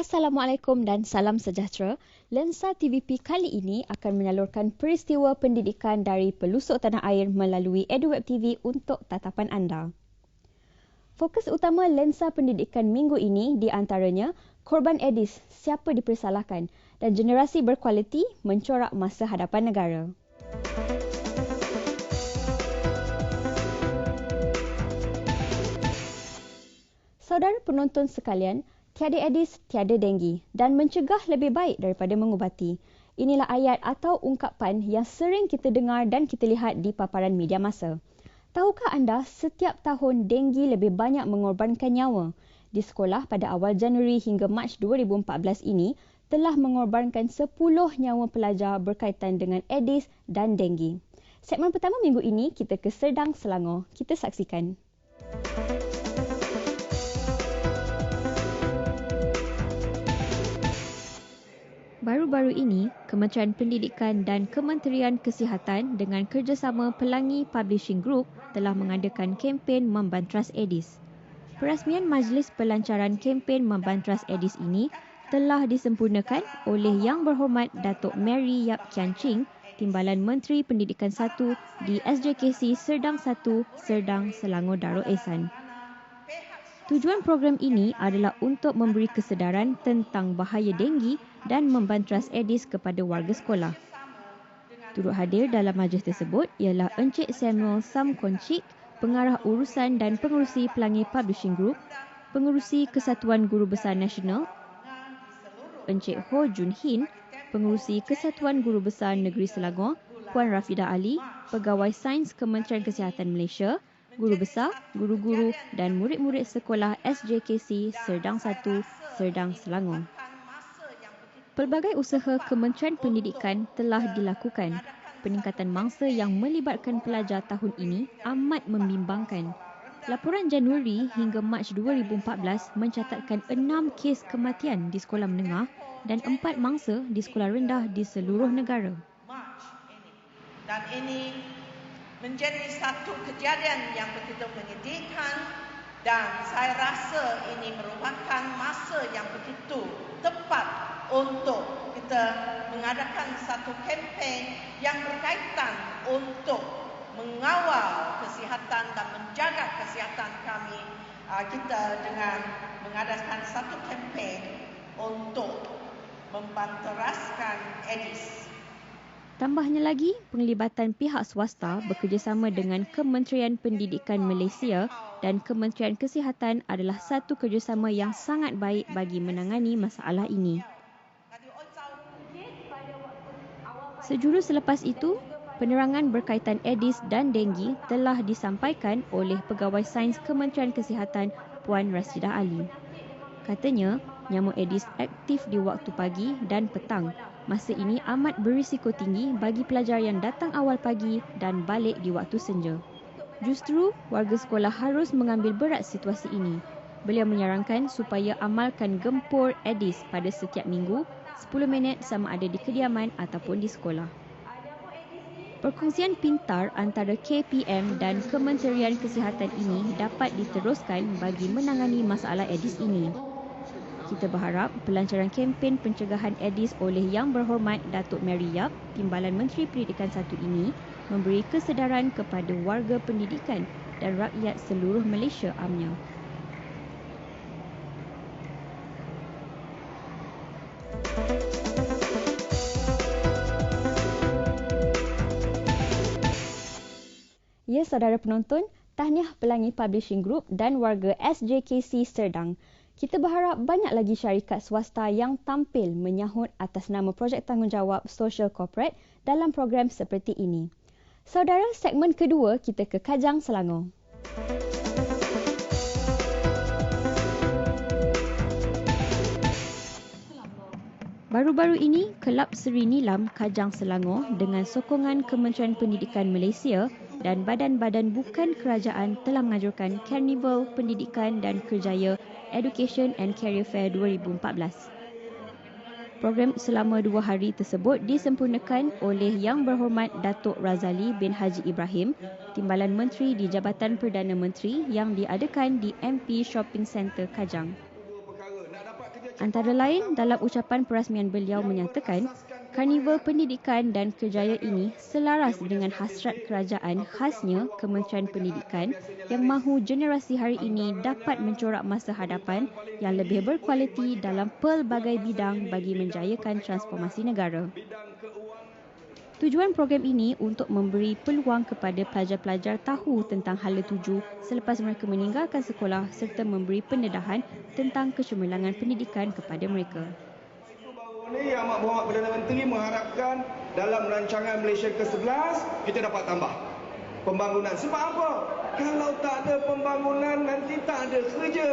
Assalamualaikum dan salam sejahtera. Lensa TVP kali ini akan menyalurkan peristiwa pendidikan dari pelusuk tanah air melalui EduWeb TV untuk tatapan anda. Fokus utama lensa pendidikan minggu ini di antaranya korban Aedes, siapa dipersalahkan, dan generasi berkualiti mencorak masa hadapan negara. Saudara penonton sekalian, tiada Aedes, tiada denggi dan mencegah lebih baik daripada mengubati. Inilah ayat atau ungkapan yang sering kita dengar dan kita lihat di paparan media massa. Tahukah anda setiap tahun denggi lebih banyak mengorbankan nyawa? Di sekolah pada awal Januari hingga Mac 2014 ini telah mengorbankan 10 nyawa pelajar berkaitan dengan Aedes dan denggi. Segmen pertama minggu ini kita ke Serdang, Selangor. Kita saksikan. Baru-baru ini, Kementerian Pendidikan dan Kementerian Kesihatan dengan kerjasama Pelangi Publishing Group telah mengadakan kempen membantras Aedes. Perasmian Majlis Pelancaran kempen membantras Aedes ini telah disempurnakan oleh Yang Berhormat Datuk Mary Yap Kian Ching, Timbalan Menteri Pendidikan 1 di SJKC Serdang 1, Serdang, Selangor Darul Ehsan. Tujuan program ini adalah untuk memberi kesedaran tentang bahaya denggi dan membantras Aedes kepada warga sekolah. Turut hadir dalam majlis tersebut ialah Encik Samuel Sam Koncik, Pengarah Urusan dan Pengerusi Pelangi Publishing Group, Pengerusi Kesatuan Guru Besar Nasional, Encik Ho Jun Hin, Pengerusi Kesatuan Guru Besar Negeri Selangor, Puan Rafidah Ali, Pegawai Sains Kementerian Kesihatan Malaysia, Guru Besar, guru-guru dan murid-murid sekolah SJKC Serdang 1, Serdang, Selangor. Pelbagai usaha Kementerian Pendidikan telah dilakukan. Peningkatan mangsa yang melibatkan pelajar tahun ini amat membimbangkan. Laporan Januari hingga Mac 2014 mencatatkan 6 kes kematian di sekolah menengah dan 4 mangsa di sekolah rendah di seluruh negara. Dan ini menjadi satu kejadian yang begitu menyedihkan dan saya rasa ini merupakan masa yang begitu tepat untuk kita mengadakan satu kempen yang berkaitan untuk mengawal kesihatan dan menjaga kesihatan kami kita dengan mengadakan satu kempen untuk membanteraskan Aedes. Tambahnya lagi, penglibatan pihak swasta bekerjasama dengan Kementerian Pendidikan Malaysia dan Kementerian Kesihatan adalah satu kerjasama yang sangat baik bagi menangani masalah ini. Sejurus selepas itu, penerangan berkaitan Aedes dan denggi telah disampaikan oleh Pegawai Sains Kementerian Kesihatan Puan Rafidah Ali. Katanya, nyamuk Aedes aktif di waktu pagi dan petang. Masa ini amat berisiko tinggi bagi pelajar yang datang awal pagi dan balik di waktu senja. Justru, warga sekolah harus mengambil berat situasi ini. Beliau menyarankan supaya amalkan gempur Aedes pada setiap minggu, 10 minit sama ada di kediaman ataupun di sekolah. Perkongsian pintar antara KPM dan Kementerian Kesihatan ini dapat diteruskan bagi menangani masalah Aedes ini. Kita berharap pelancaran kempen pencegahan Aedes oleh Yang Berhormat Datuk Mary Yap, Timbalan Menteri Pendidikan 1 ini memberi kesedaran kepada warga pendidikan dan rakyat seluruh Malaysia amnya. Ya, saudara penonton, tahniah Pelangi Publishing Group dan warga SJKC Serdang. Kita berharap banyak lagi syarikat swasta yang tampil menyahut atas nama projek tanggungjawab sosial korporat dalam program seperti ini. Saudara, segmen kedua kita ke Kajang, Selangor. Baru-baru ini, Kelab Seri Nilam Kajang Selangor dengan sokongan Kementerian Pendidikan Malaysia dan badan-badan bukan kerajaan telah mengajukan Karnival Pendidikan dan Kerjaya Education and Career Fair 2014. Program selama 2 hari tersebut disempurnakan oleh Yang Berhormat Datuk Razali bin Haji Ibrahim, Timbalan Menteri di Jabatan Perdana Menteri yang diadakan di MP Shopping Centre Kajang. Antara lain, dalam ucapan perasmian beliau menyatakan, Karnival Pendidikan dan Kerjaya ini selaras dengan hasrat kerajaan khasnya Kementerian Pendidikan yang mahu generasi hari ini dapat mencorak masa hadapan yang lebih berkualiti dalam pelbagai bidang bagi menjayakan transformasi negara. Tujuan program ini untuk memberi peluang kepada pelajar-pelajar tahu tentang hala tuju selepas mereka meninggalkan sekolah serta memberi pendedahan tentang kecemerlangan pendidikan kepada mereka. Ini Yang Berhormat Perdana Menteri mengharapkan dalam rancangan Malaysia ke-11 kita dapat tambah pembangunan. Sebab apa? Kalau tak ada pembangunan nanti tak ada kerja.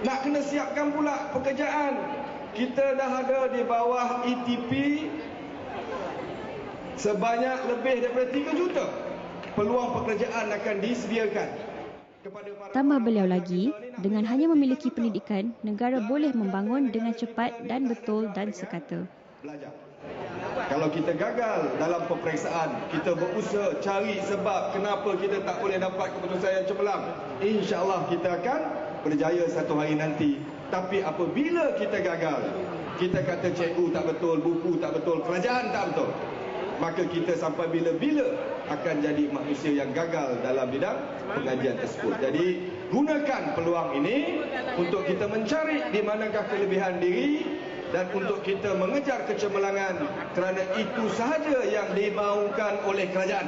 Nak kena siapkan pula pekerjaan. Kita dah ada di bawah ETP sebanyak lebih daripada 3 juta peluang pekerjaan akan disediakan. Tambah beliau lagi, dengan hanya memiliki pendidikan, negara boleh membangun dengan cepat dan betul dan sekata. Kalau kita gagal dalam peperiksaan, kita berusaha cari sebab kenapa kita tak boleh dapat keputusan yang cemerlang, insya-Allah kita akan berjaya satu hari nanti. Tapi apabila kita gagal, kita kata cikgu tak betul, buku tak betul, kerajaan tak betul, maka kita sampai bila-bila akan jadi manusia yang gagal dalam bidang pengajian tersebut. Jadi gunakan peluang ini untuk kita mencari di manakah kelebihan diri dan untuk kita mengejar kecemerlangan, kerana itu sahaja yang dimaukan oleh kerajaan.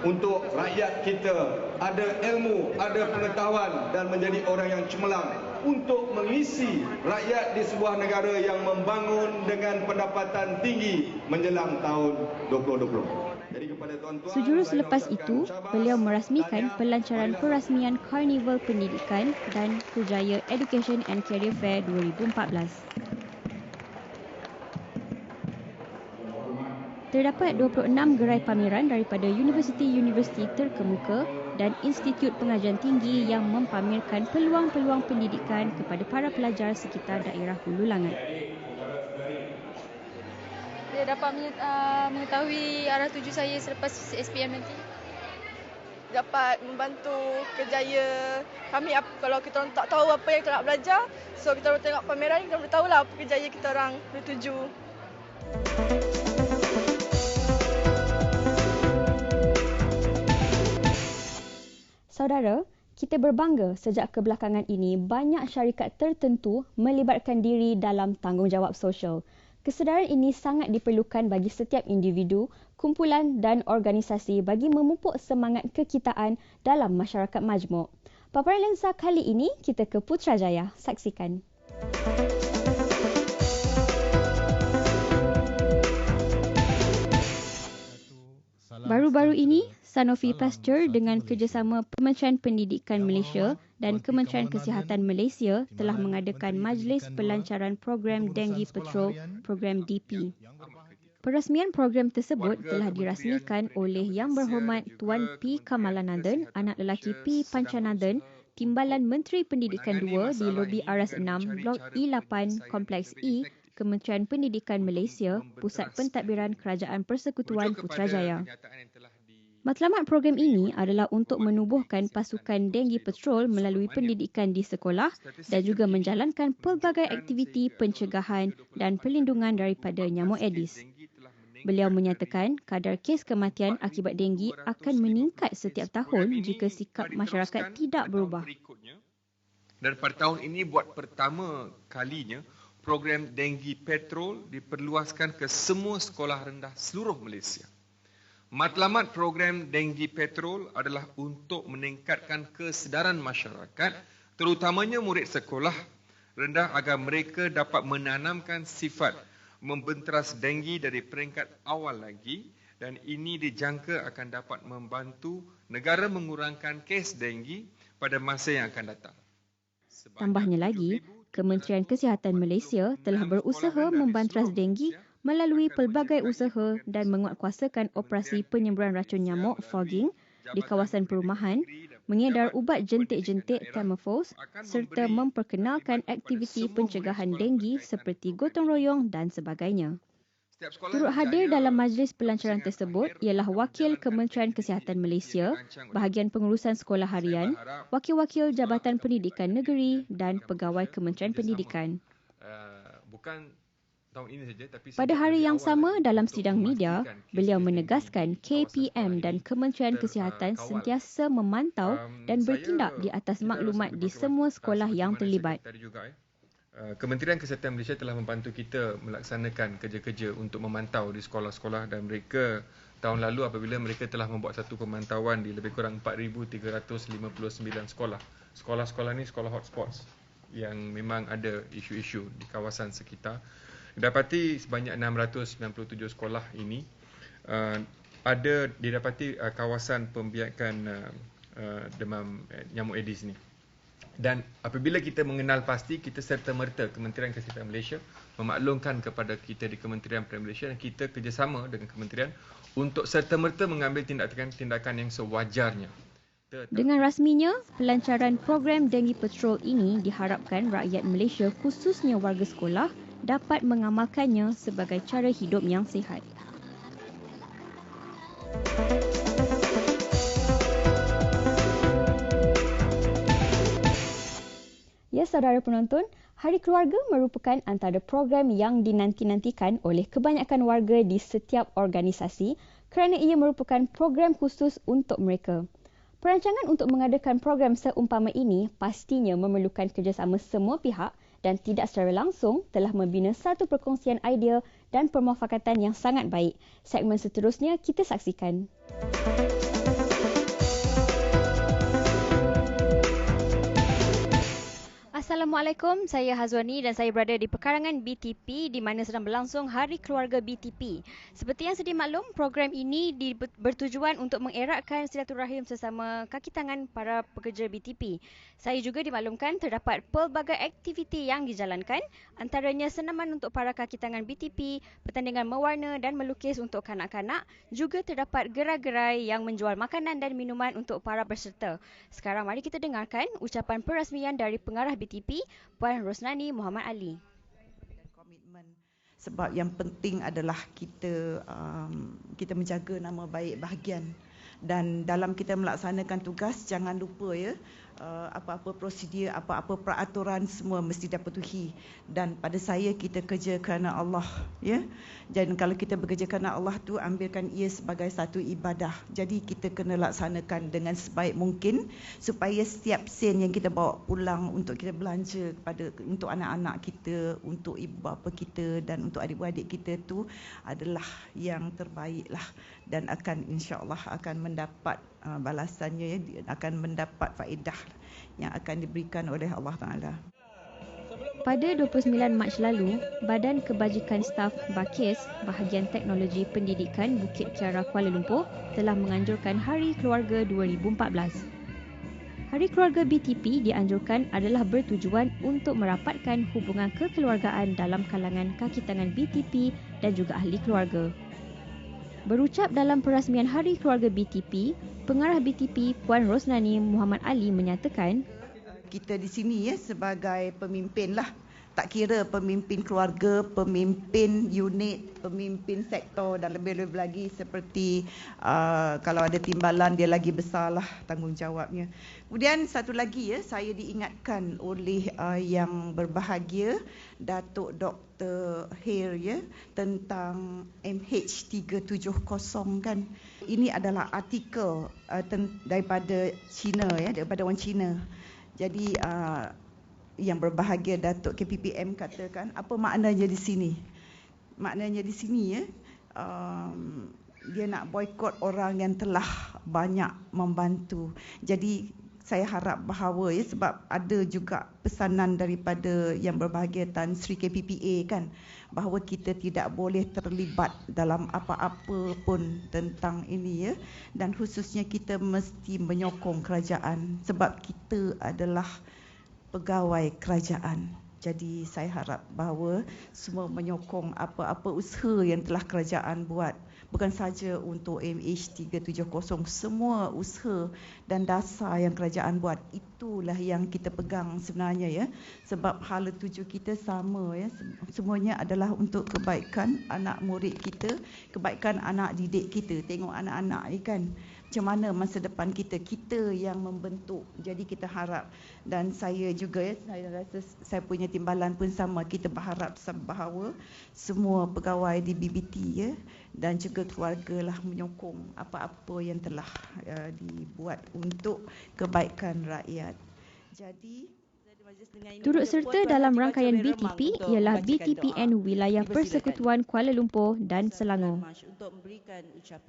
Untuk rakyat kita ada ilmu, ada pengetahuan dan menjadi orang yang cemerlang untuk mengisi rakyat di sebuah negara yang membangun dengan pendapatan tinggi menjelang tahun 2020. Sejurus selepas itu, beliau merasmikan pelancaran perasmian Karnival Pendidikan dan Kerjaya Education and Career Fair 2014. Terdapat 26 gerai pameran daripada universiti-universiti terkemuka dan institut pengajian tinggi yang mempamerkan peluang-peluang pendidikan kepada para pelajar sekitar daerah Hulu Langat. Saya dapat mengetahui arah tuju saya selepas SPM nanti. Dapat membantu kerjaya kami. Kalau kita orang tak tahu apa yang kita nak belajar, so kita orang tengok pameran ni, kita boleh tahulah apa kerjaya kita orang bertuju. Saudara, kita berbangga sejak kebelakangan ini banyak syarikat tertentu melibatkan diri dalam tanggungjawab sosial. Kesedaran ini sangat diperlukan bagi setiap individu, kumpulan dan organisasi bagi memupuk semangat kekitaan dalam masyarakat majmuk. Paparan lensa kali ini kita ke Putrajaya. Saksikan. Baru-baru ini, Sanofi Pasteur dengan kerjasama Kementerian Pendidikan Malaysia dan Kementerian Kesihatan Malaysia telah mengadakan majlis pelancaran program Dengue Patrol, program DP. Perasmian program tersebut telah dirasmikan oleh Yang Berhormat Tuan P. Kamalanathan, anak lelaki P. Panchanathan, Timbalan Menteri Pendidikan 2 di lobi Aras 6, Blok E8, Kompleks E, Kementerian Pendidikan Malaysia, Pusat Pentadbiran Kerajaan Persekutuan Putrajaya. Matlamat program ini adalah untuk menubuhkan pasukan Dengue Patrol melalui pendidikan di sekolah dan juga menjalankan pelbagai aktiviti pencegahan dan perlindungan daripada nyamuk Aedes. Beliau menyatakan kadar kes kematian akibat denggi akan meningkat setiap tahun jika sikap masyarakat tidak berubah. Dan pada tahun ini buat pertama kalinya program Dengue Patrol diperluaskan ke semua sekolah rendah seluruh Malaysia. Matlamat program Dengue Patrol adalah untuk meningkatkan kesedaran masyarakat, terutamanya murid sekolah rendah agar mereka dapat menanamkan sifat membenteras denggi dari peringkat awal lagi, dan ini dijangka akan dapat membantu negara mengurangkan kes denggi pada masa yang akan datang. Tambahnya lagi, Kementerian Kesihatan Malaysia telah berusaha membanteras denggi melalui pelbagai usaha dan menguatkuasakan operasi penyembuhan racun nyamuk fogging di kawasan perumahan, mengedar ubat jentik-jentik Tamifos serta memperkenalkan aktiviti pencegahan denggi seperti gotong royong dan sebagainya. Setiap sekolah Turut hadir berjaya dalam majlis pelancaran bersinar tersebut akhir ialah dalam Wakil menjalankan Kementerian aktiviti Kesihatan yang Malaysia, dirancang oleh Bahagian Pengurusan Sekolah Saya Harian, berharap Wakil-Wakil sekolah Jabatan atau Pendidikan perkhidmatan Negeri pendidikan dan dalam Pegawai Malaysia Kementerian bekerjasama. Pendidikan. Bukan tahun ini saja tapi Pada sejak hari lebih yang awal sama lagi dalam untuk sidang media, memastikan beliau kes-kes menegaskan dengue di kawasan KPM sekolah dan ini Kementerian Kesihatan terkawal. sentiasa memantau dan bertindak di atas Kita maklumat rasa di berterima semua kasih sekolah seperti yang mana terlibat. saya kata tadi juga, Kementerian Kesihatan Malaysia telah membantu kita melaksanakan kerja-kerja untuk memantau di sekolah-sekolah dan mereka tahun lalu apabila mereka telah membuat satu pemantauan di lebih kurang 4,359 sekolah. Sekolah-sekolah ni sekolah hotspots yang memang ada isu-isu di kawasan sekitar. Didapati sebanyak 697 sekolah ini didapati kawasan pembiakan demam nyamuk Aedes ni. Dan apabila kita mengenal pasti, kita serta-merta Kementerian Kesihatan Malaysia memaklumkan kepada kita di Kementerian Pertanian Malaysia dan kita kerjasama dengan kementerian untuk serta-merta mengambil tindakan yang sewajarnya. Dengan rasminya, pelancaran program Dengue Patrol ini diharapkan rakyat Malaysia khususnya warga sekolah dapat mengamalkannya sebagai cara hidup yang sihat. Ya, saudara penonton, Hari Keluarga merupakan antara program yang dinanti-nantikan oleh kebanyakan warga di setiap organisasi kerana ia merupakan program khusus untuk mereka. Perancangan untuk mengadakan program seumpama ini pastinya memerlukan kerjasama semua pihak dan tidak secara langsung telah membina satu perkongsian idea dan permufakatan yang sangat baik. Segmen seterusnya kita saksikan. Assalamualaikum, saya Hazwani dan saya berada di pekarangan BTP di mana sedang berlangsung Hari Keluarga BTP. Seperti yang sedia maklum, program ini bertujuan untuk mengeratkan silaturahim sesama kaki tangan para pekerja BTP. Saya juga dimaklumkan terdapat pelbagai aktiviti yang dijalankan, antaranya senaman untuk para kaki tangan BTP, pertandingan mewarna dan melukis untuk kanak-kanak, juga terdapat gerai-gerai yang menjual makanan dan minuman untuk para peserta. Sekarang mari kita dengarkan ucapan perasmian dari pengarah BTP, Puan Rosnani Muhammad Ali. Komitmen sebab yang penting adalah kita menjaga nama baik bahagian dan dalam kita melaksanakan tugas jangan lupa ya apa-apa prosedur, apa-apa peraturan semua mesti dipatuhi dan pada saya kita kerja kerana Allah ya. Dan kalau kita bekerja kerana Allah tu ambilkan ia sebagai satu ibadah. Jadi kita kena laksanakan dengan sebaik mungkin supaya setiap sen yang kita bawa pulang untuk kita belanja untuk anak-anak kita, untuk ibu bapa kita dan untuk adik-beradik kita tu adalah yang terbaiklah dan akan insya-Allah akan mendapat balasannya ya, akan mendapat faedah yang akan diberikan oleh Allah Taala. Pada 29 Mac lalu, Badan Kebajikan Staf Bakis Bahagian Teknologi Pendidikan Bukit Kiara Kuala Lumpur telah menganjurkan Hari Keluarga 2014. Hari Keluarga BTP dianjurkan adalah bertujuan untuk merapatkan hubungan kekeluargaan dalam kalangan kaki tangan BTP dan juga ahli keluarga. Berucap dalam perasmian Hari Keluarga BTP, Pengarah BTP Puan Rosnani Muhammad Ali menyatakan, kita di sini ya sebagai pemimpin lah, tak kira pemimpin keluarga, pemimpin unit, pemimpin sektor dan lebih-lebih lagi seperti kalau ada timbalan dia lagi besarlah tanggungjawabnya. Kemudian satu lagi ya, saya diingatkan oleh yang berbahagia Datuk Dr. Hair ya tentang MH370 kan. Ini adalah artikel daripada China ya, daripada orang China. Jadi yang berbahagia Datuk KPPM katakan apa maknanya di sini? Maknanya di sini ya, dia nak boikot orang yang telah banyak membantu. Jadi saya harap bahawa ya, sebab ada juga pesanan daripada yang berbahagia Tan Sri KPPA kan, bahawa kita tidak boleh terlibat dalam apa-apa pun tentang ini ya, dan khususnya kita mesti menyokong kerajaan sebab kita adalah pegawai kerajaan. Jadi saya harap bahawa semua menyokong apa-apa usaha yang telah kerajaan buat, bukan saja untuk MH370, semua usaha dan dasar yang kerajaan buat, itulah yang kita pegang sebenarnya ya. Sebab hala tuju kita sama ya, semuanya adalah untuk kebaikan anak murid kita, kebaikan anak didik kita. Tengok anak-anak ni kan, macam mana masa depan kita yang membentuk. Jadi kita harap, dan saya juga ya, saya rasa saya punya timbalan pun sama, kita berharap bahawa semua pegawai di BBT ya dan juga keluarga lah menyokong apa-apa yang telah dibuat untuk kebaikan rakyat. Jadi turut serta dalam rangkaian BTP ialah BTPN Wilayah Persekutuan Kuala Lumpur dan Selangor.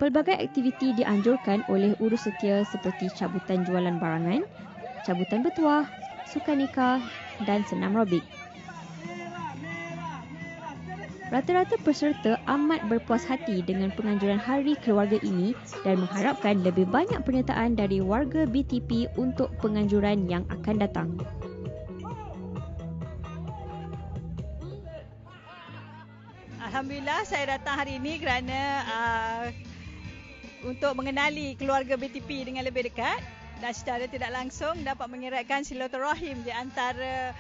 Pelbagai aktiviti dianjurkan oleh urus setia seperti cabutan jualan barangan, cabutan bertuah, sukan nikah dan senam robik. Rata-rata peserta amat berpuas hati dengan penganjuran Hari Keluarga ini dan mengharapkan lebih banyak penyertaan dari warga BTP untuk penganjuran yang akan datang. Alhamdulillah saya datang hari ini kerana untuk mengenali keluarga BTP dengan lebih dekat dan secara tidak langsung dapat mengeratkan silaturahim di antara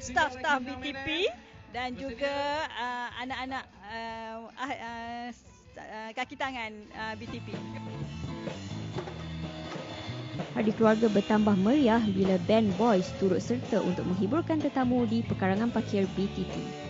staf-staf BTP dan juga anak-anak kaki tangan BTP. Hari Keluarga bertambah meriah bila band Boys turut serta untuk menghiburkan tetamu di pekarangan parkir BTP.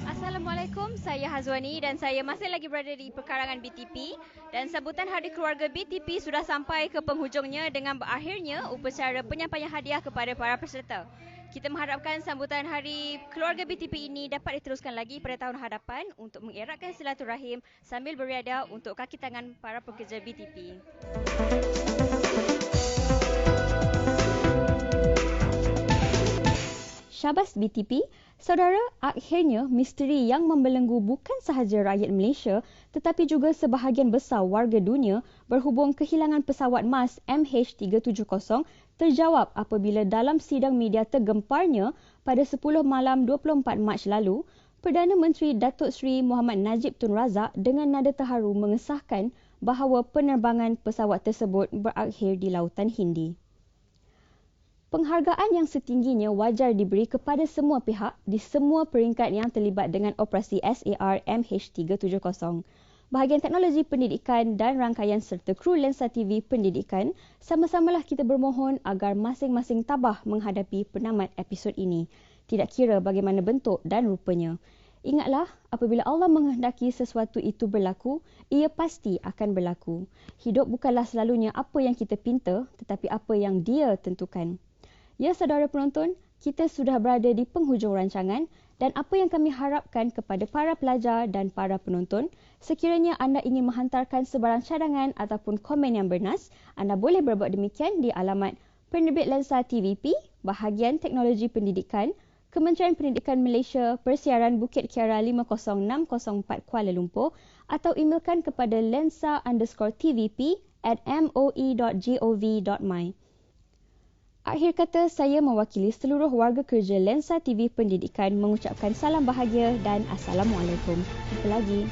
Assalamualaikum, saya Hazwani dan saya masih lagi berada di pekarangan BTP dan sambutan Hari Keluarga BTP sudah sampai ke penghujungnya dengan berakhirnya upacara penyampaian hadiah kepada para peserta. Kita mengharapkan sambutan Hari Keluarga BTP ini dapat diteruskan lagi pada tahun hadapan untuk mengeratkan silaturahim sambil beriadah untuk kaki tangan para pekerja BTP. Syabas BTP, saudara, akhirnya misteri yang membelenggu bukan sahaja rakyat Malaysia tetapi juga sebahagian besar warga dunia berhubung kehilangan pesawat MAS MH370 terjawab apabila dalam sidang media tergemparnya pada 10 malam 24 Mac lalu, Perdana Menteri Datuk Seri Muhammad Najib Tun Razak dengan nada terharu mengesahkan bahawa penerbangan pesawat tersebut berakhir di Lautan Hindi. Penghargaan yang setingginya wajar diberi kepada semua pihak di semua peringkat yang terlibat dengan operasi SAR MH370. Bahagian teknologi pendidikan dan rangkaian serta kru Lensa TV pendidikan, sama-samalah kita bermohon agar masing-masing tabah menghadapi penamat episod ini, tidak kira bagaimana bentuk dan rupanya. Ingatlah, apabila Allah menghendaki sesuatu itu berlaku, ia pasti akan berlaku. Hidup bukanlah selalunya apa yang kita pinta, tetapi apa yang Dia tentukan. Ya, saudara penonton, kita sudah berada di penghujung rancangan dan apa yang kami harapkan kepada para pelajar dan para penonton, sekiranya anda ingin menghantarkan sebarang cadangan ataupun komen yang bernas, anda boleh berbuat demikian di alamat Penerbit Lensa TVP, Bahagian Teknologi Pendidikan, Kementerian Pendidikan Malaysia, Persiaran Bukit Kiara 50604 Kuala Lumpur atau emailkan kepada lensa_tvp@moe.gov.my. Akhir kata, saya mewakili seluruh warga kerja Lensa TV Pendidikan mengucapkan salam bahagia dan Assalamualaikum. Jumpa lagi.